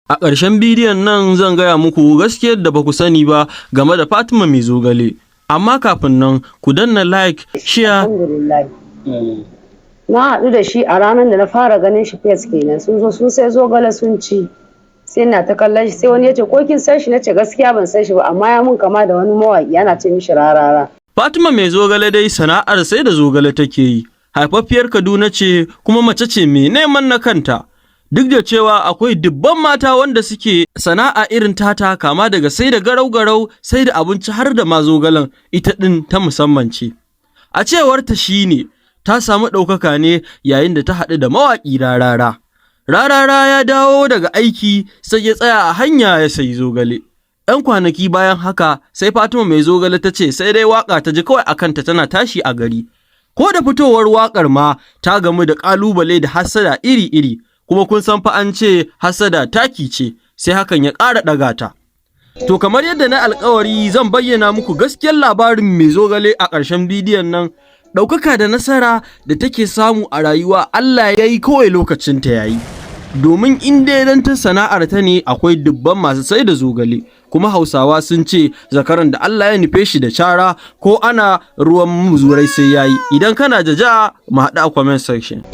A ƙarshen bidiyon nan zan gaya muku gaskiyar da ba ku sani ba game da Fatima Mai Zogale. Amma kafin nan ku danna like, share. Alhamdulillah. Na haɗu da shi a ranar da na fara ganin shi fes kenan, sun zo sun sai zogale sun ci. Sai na ta kallon shi sai wani ya ce ko kin san shi, na ce gaskiya ban san shi ba amma ya mun kama da wani mawaƙi ana ce mishi Rarara. Fatima Mai Zogale dai sana'ar sai da zogale take yi. Haifaffiyar Kaduna ce kuma mace ce mai neman na kanta. Duk da cewa akwai dubban mata wanda suke sana'a irin tata, kama daga sai da garau-garau sai da abinci har da ma zogalen ita ɗin ta musamman ce. A cewarta shi ne ta samu ɗaukaka ne yayin da ta haɗu da mawaƙi Rarara. Rarara ya dawo daga aiki sai ya tsaya a hanya ya sayi zogale. 'Yan kwanaki bayan haka sai Fatima Mai Zogale ta ce sai dai waƙa ta ji kawai a kanta tana tashi a gari. Ko da fitowar waƙar ma ta gamu da ƙalubale da hassada iri-iri, kuma kun san fa an ce hassada taki ce, sai hakan ya ƙara ɗaga ta. To kamar yadda na alƙawari zan bayyana muku gaskiyar labarin Mai Zogale a ƙarshen bidiyon nan. Ɗaukaka da nasara da take samu a rayuwa Allah ya yi kawai lokacinta ya yi. Domin in dai dan ta sana'ar ta ne akwai dubban masu sai da zogale, kuma Hausawa sun ce zakaran da Allah ya nufe shi da cara ko ana ruwan muzurai sai yayi. Idan kana da ja mu haɗu a comment section.